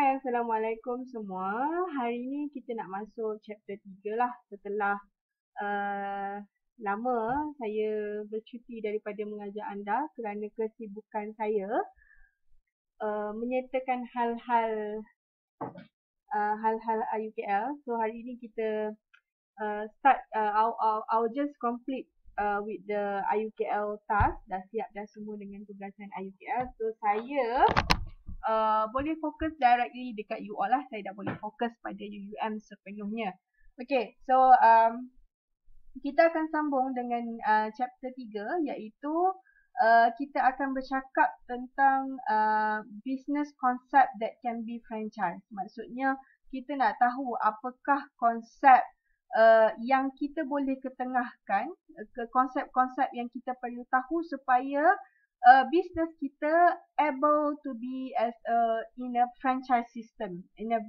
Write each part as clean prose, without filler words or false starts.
Hai, Assalamualaikum semua. Hari ni kita nak masuk chapter 3 lah setelah uh, lama saya bercuti daripada mengajar anda kerana kesibukan saya menyertakan hal-hal IUKL. So hari ni kita I'll just complete with the IUKL task. Dah siap dah semua dengan tugasan IUKL. So saya boleh fokus directly dekat you all lah. Saya dah boleh fokus pada UUM sepenuhnya. Okay, so kita akan sambung dengan chapter 3 iaitu kita akan bercakap tentang business concept that can be franchise. Maksudnya kita nak tahu apakah konsep yang kita boleh ketengahkan, ke konsep-konsep yang kita perlu tahu supaya business kita able to be as in a franchise system, in a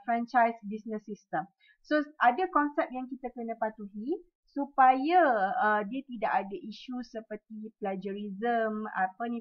franchise business system. So ada konsep yang kita kena patuhi supaya dia tidak ada isu seperti plagiarism,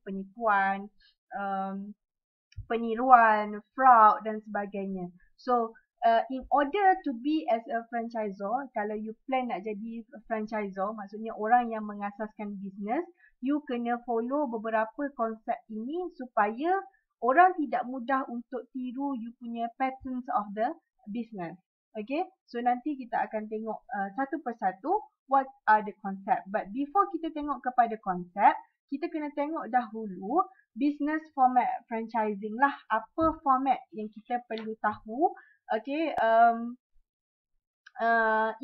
penipuan, peniruan, fraud dan sebagainya. So in order to be as a franchisor, kalau you plan nak jadi franchisor, maksudnya orang yang mengasaskan bisnes, you kena follow beberapa konsep ini supaya orang tidak mudah untuk tiru you punya patterns of the business. Okay, so nanti kita akan tengok satu persatu what are the concept. But before kita tengok kepada konsep, kita kena tengok dahulu business format franchising lah. Apa format yang kita perlu tahu. Okay,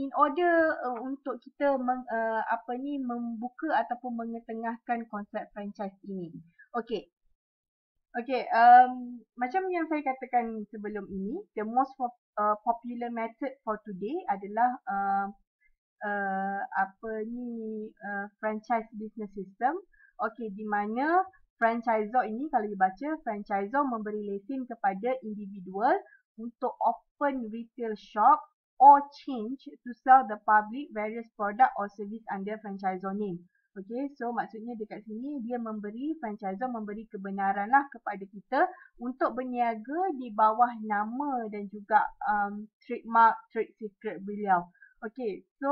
in order untuk kita membuka ataupun mengetengahkan konsep franchise ini. Okay. Okay, macam yang saya katakan sebelum ini, the most popular method for today adalah franchise business system. Okay, di mana franchisor ini, kalau you baca, franchisor memberi lesen kepada individual untuk open retail shop or change to sell the public various product or service under franchisor name. Okay, so maksudnya dekat sini dia franchisor memberi kebenaran lah kepada kita untuk berniaga di bawah nama dan juga trademark, trade secret beliau. Okay, so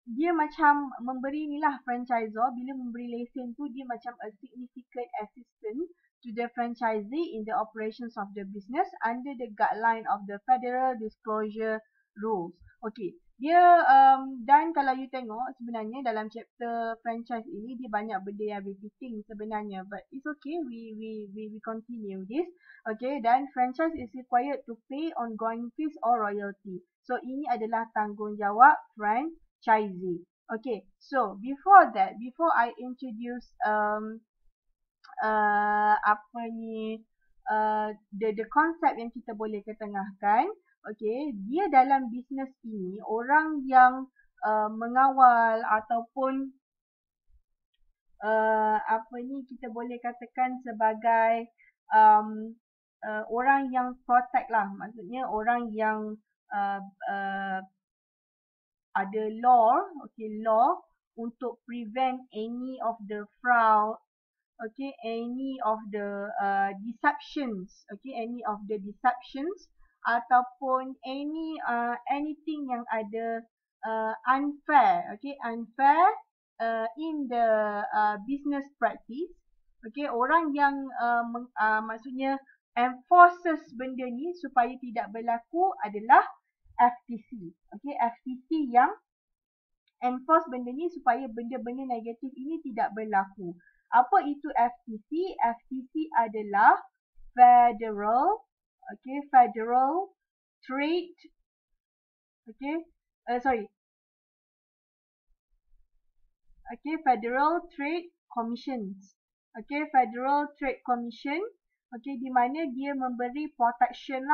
dia macam memberi ni lah franchisor, bila memberi lesen tu dia macam a significant assistance to the franchisee in the operations of the business under the guideline of the Federal Disclosure Rules. Okay, dia dan kalau you tengok sebenarnya dalam chapter franchise ini dia banyak benda yang repeating sebenarnya, but it's okay, we continue this. Okay, dan franchise is required to pay ongoing fees or royalty. So ini adalah tanggungjawab franchisee. Okay, so before that, before I introduce the concept yang kita boleh ketengahkan, okay, dia dalam bisnes ini orang yang mengawal ataupun kita boleh katakan sebagai orang yang protect lah, maksudnya orang yang ada law, okay, law untuk prevent any of the fraud, okay, any of the deceptions, okay, any of the deceptions ataupun anything yang ada unfair, okay, unfair in the business practice. Okay, orang yang maksudnya enforces benda ni supaya tidak berlaku adalah FTC. Okay, FTC yang enforce benda ni supaya benda-benda negatif ini tidak berlaku. Apa itu FTC? FTC adalah Federal Trade, Federal Trade Commissions. Okay, Federal Trade Commission. Okay, di mana dia memberi protection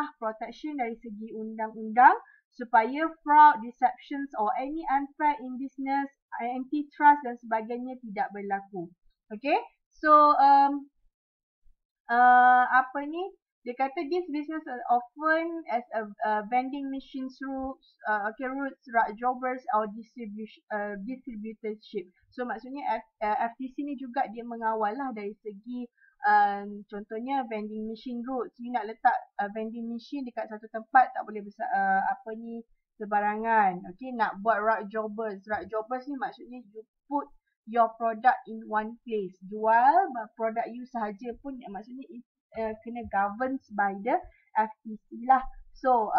dari segi undang-undang supaya fraud, deceptions or any unfair in business, antitrust dan sebagainya tidak berlaku. Okay, so Dia kata this business is often as a vending machines routes, routes, jobbers or distributorship. So maksudnya FTC ni juga dia mengawal lah dari segi contohnya vending machine routes. You nak letak vending machine dekat satu tempat tak boleh sebarangan. Okay, nak buat route jobbers. Route jobbers ni maksudnya you put your product in one place. Jual produk you sahaja pun maksudnya kena governed by the FTC lah. So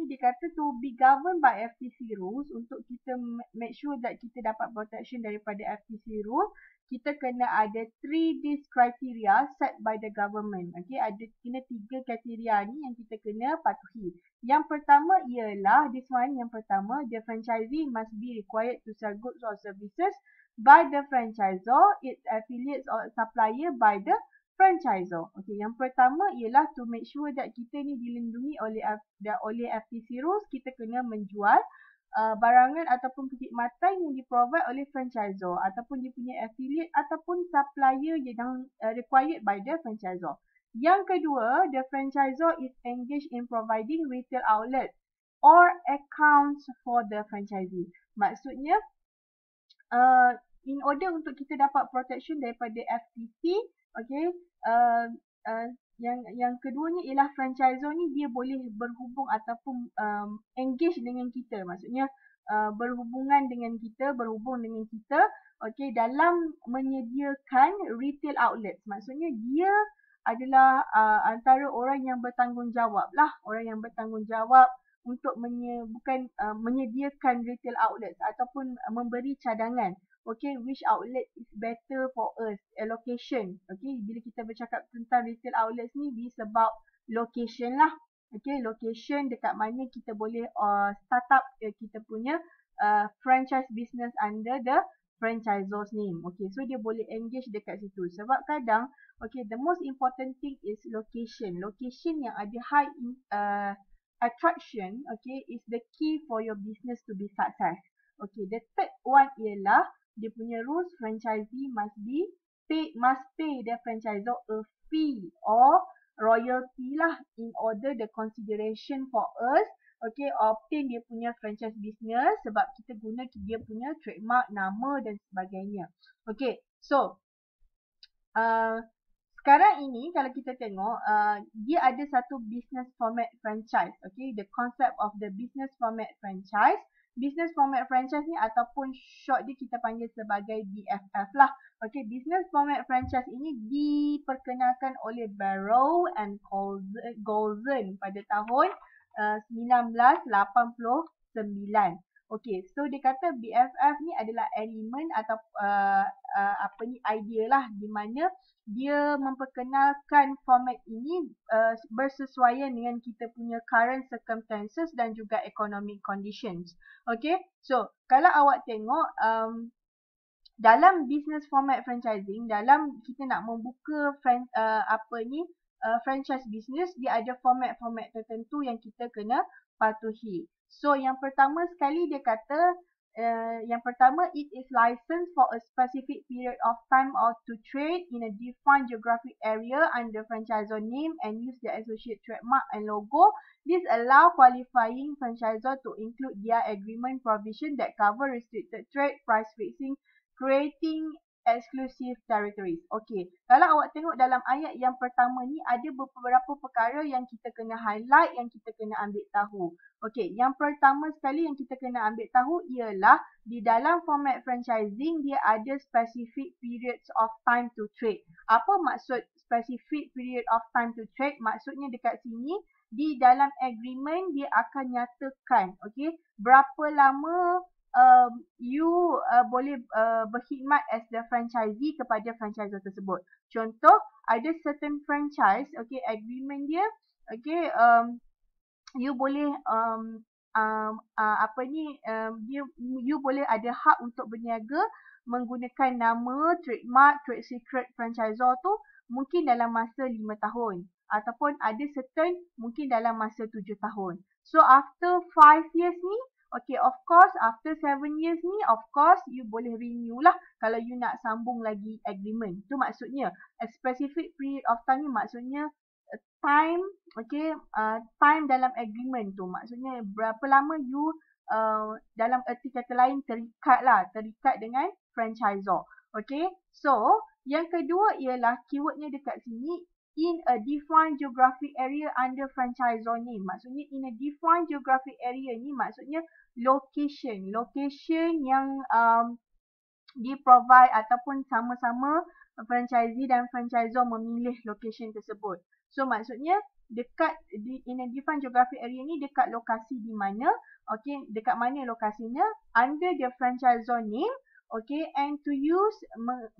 dia kata to be governed by FTC rules, untuk kita make sure that kita dapat protection daripada FTC rules, kita kena ada 3 criteria set by the government. Okay, ada kena 3 kriteria ni yang kita kena patuhi. Yang pertama ialah yang pertama, the franchisee must be required to sell goods or services by the franchisor, its affiliates or supplier by the franchisor. Okay, yang pertama ialah to make sure that kita ni dilindungi oleh FTC rules. Kita kena menjual barangan ataupun perkhidmatan yang diprovide oleh franchisor ataupun dia punya affiliate ataupun supplier yang required by the franchisor. Yang kedua, the franchisor is engaged in providing retail outlets or accounts for the franchisee. Maksudnya in order untuk kita dapat protection daripada FTC, okay, yang keduanya ialah franchisor ni dia boleh berhubung ataupun engage dengan kita, maksudnya berhubung dengan kita, okay, dalam menyediakan retail outlets. Maksudnya dia adalah antara orang yang bertanggungjawab untuk menyediakan retail outlets ataupun memberi cadangan. Okay, which outlet is better for us? Location. Okay, bila kita bercakap tentang retail outlets ni, it's about location lah. Okay, location dekat mana kita boleh start up kita punya franchise business under the franchisor's name. Okay, so dia boleh engage dekat situ. Sebab kadang, okay, the most important thing is location. Location yang ada high attraction, okay, is the key for your business to be success. Okay, the third one ialah dia punya rules, franchisee must pay the franchisor a fee or royalty lah in order the consideration for us, okay, obtain dia punya franchise business sebab kita guna dia punya trademark, nama dan sebagainya. Okay, so sekarang ini kalau kita tengok dia ada satu business format franchise. Okay, the concept of the business format franchise. Business format franchise ni ataupun short dia kita panggil sebagai BFF lah. Okay, business format franchise ini diperkenalkan oleh Barrow and Golden pada tahun 1989. Okay, so dia kata BFF ni adalah elemen atau idea lah di mana dia memperkenalkan format ini bersesuaian dengan kita punya current circumstances dan juga economic conditions. Okay, so kalau awak tengok dalam business format franchising, dalam kita nak membuka franchise business, dia ada format-format tertentu yang kita kena patuhi. So yang pertama sekali dia kata it is licensed for a specific period of time or to trade in a defined geographic area under franchisor name and use the associate trademark and logo. This allow qualifying franchisor to include their agreement provision that cover restricted trade, price fixing, creating exclusive territories. Okay, kalau awak tengok dalam ayat yang pertama ni ada beberapa perkara yang kita kena highlight, yang kita kena ambil tahu. Okay, yang pertama sekali yang kita kena ambil tahu ialah di dalam format franchising dia ada specific periods of time to trade. Apa maksud specific period of time to trade? Maksudnya dekat sini di dalam agreement dia akan nyatakan, okay, berapa lama you boleh berkhidmat as the franchisee kepada franchisor tersebut. Contoh, ada certain franchise, okay, agreement dia, okay, you boleh you boleh ada hak untuk berniaga menggunakan nama, trademark, trade secret franchisor tu mungkin dalam masa 5 tahun ataupun ada certain mungkin dalam masa 7 tahun. So after 5 years ni, Okay, of course after 7 years ni, of course you boleh renew lah kalau you nak sambung lagi agreement. Tu maksudnya a specific period of time ni maksudnya time, okay, time dalam agreement tu maksudnya berapa lama you dalam erti kata lain terikat dengan franchisor. Okay, so yang kedua ialah keywordnya dekat sini, in a defined geographic area under franchisor name. Maksudnya in a defined geographic area ni maksudnya location yang di-provide ataupun sama-sama franchisee dan franchisor memilih location tersebut. So maksudnya dekat in a defined geographic area ni dekat lokasi di mana, okay, dekat mana lokasinya, under the franchisor name, okay, and to use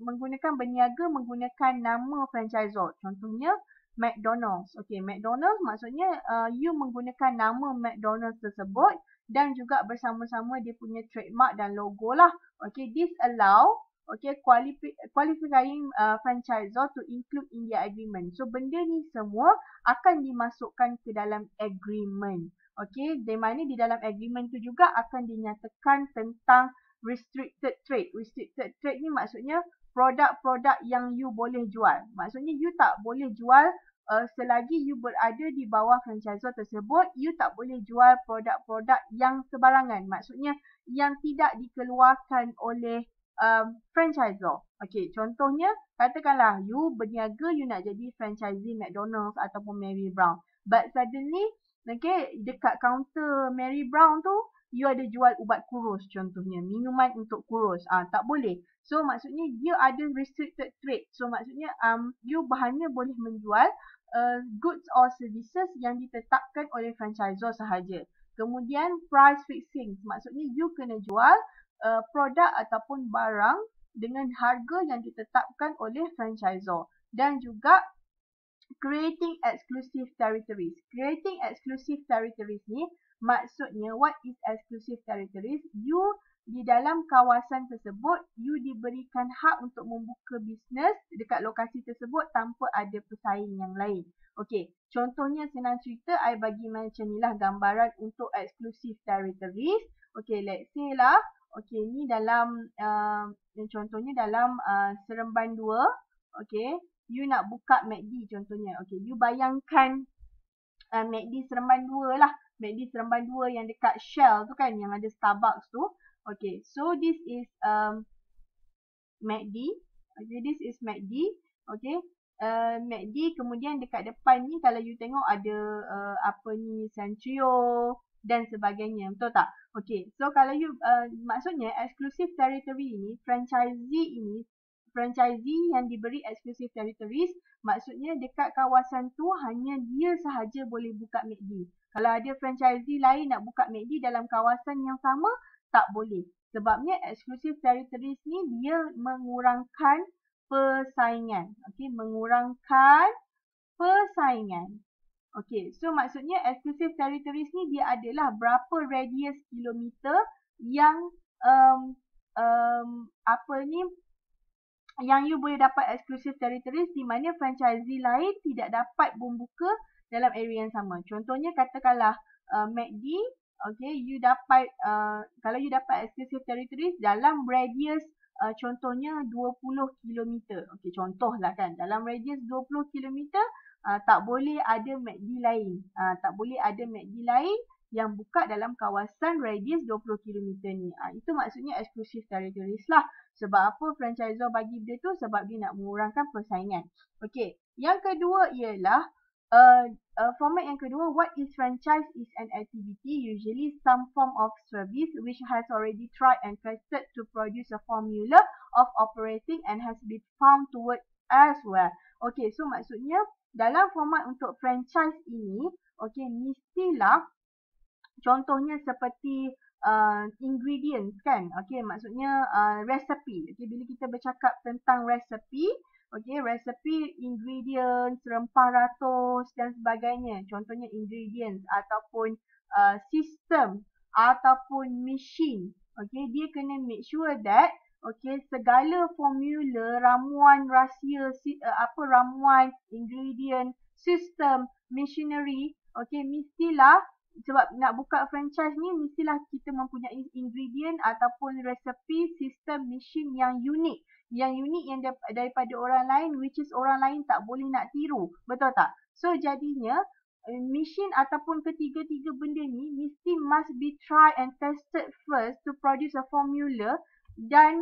menggunakan berniaga menggunakan nama franchisor. Contohnya McDonald's. Okay, McDonald's maksudnya you menggunakan nama McDonald's tersebut dan juga bersama-sama dia punya trademark dan logo lah. Okay, this allow, okay, qualifying franchisor to include in their agreement. So benda ni semua akan dimasukkan ke dalam agreement. Okay, di mana di dalam agreement tu juga akan dinyatakan tentang restricted trade. Restricted trade ni maksudnya produk-produk yang you boleh jual. Maksudnya you tak boleh jual selagi you berada di bawah franchisor tersebut, you tak boleh jual produk-produk yang sebarangan. Maksudnya yang tidak dikeluarkan oleh franchisor. Okay, contohnya katakanlah you berniaga, you nak jadi franchisee McDonald's ataupun Mary Brown. But suddenly, okay, dekat kaunter Mary Brown tu, you ada jual ubat kurus contohnya, minuman untuk kurus. Tak boleh. So maksudnya dia ada restricted trade. So maksudnya you hanya boleh menjual goods or services yang ditetapkan oleh franchisor sahaja. Kemudian price fixing. Maksudnya you kena jual produk ataupun barang dengan harga yang ditetapkan oleh franchisor. Dan juga creating exclusive territories. Creating exclusive territories ni maksudnya, what is exclusive territories? You di dalam kawasan tersebut, you diberikan hak untuk membuka bisnes dekat lokasi tersebut tanpa ada pesaing yang lain. Okey, contohnya senang cerita, I bagi macam ni lah gambaran untuk exclusive territories. Okey, let's say lah, okey, ni dalam, contohnya dalam Seremban 2, okey, you nak buka McD contohnya. Okey, you bayangkan McD Seremban 2 lah. McD Seremban 2 yang dekat Shell tu kan, yang ada Starbucks tu. Okay, so this is McD. Okay, this is McD. Okay, McD, kemudian dekat depan ni kalau you tengok ada apa ni, Centrio dan sebagainya. Betul tak? Okay, so kalau you maksudnya exclusive territory ini, franchisee yang diberi exclusive territories, maksudnya dekat kawasan tu hanya dia sahaja boleh buka McD. Kalau ada franchisee lain nak buka McD dalam kawasan yang sama, tak boleh. Sebabnya exclusive territories ni dia mengurangkan persaingan. Okey, mengurangkan persaingan. Okey, so maksudnya exclusive territories ni dia adalah berapa radius kilometer yang yang you boleh dapat exclusive territories di mana franchisee lain tidak dapat membuka dalam area yang sama. Contohnya katakanlah McD, okay, you dapat kalau you dapat exclusive territories dalam radius contohnya 20 km. Okay, contohlah kan, dalam radius 20 km tak boleh ada McD lain. Tak boleh ada McD lain yang buka dalam kawasan radius 20 km ni. Itu maksudnya exclusive territories lah. Sebab apa franchisor bagi dia tu? Sebab dia nak mengurangkan persaingan. Okey, yang kedua ialah format yang kedua, what is franchise is an activity, usually some form of service which has already tried and tested to produce a formula of operating and has been found to work as well. Okey, so maksudnya dalam format untuk franchise ini, okey, mestilah contohnya seperti ingredients kan. Okey, maksudnya recipe. Okey, bila kita bercakap tentang recipe, okey, recipe, ingredients, rempah ratus dan sebagainya. Contohnya ingredients ataupun sistem ataupun machine. Okey, dia kena make sure that okey, segala formula, ramuan rahsia, ramuan, ingredient, sistem, machinery, okey, mestilah sebab nak buka franchise ni mestilah kita mempunyai ingredient ataupun resepi sistem mesin yang unik. Yang unik yang daripada orang lain, which is orang lain tak boleh nak tiru. Betul tak? So jadinya mesin ataupun ketiga-tiga benda ni mesti must be tried and tested first to produce a formula dan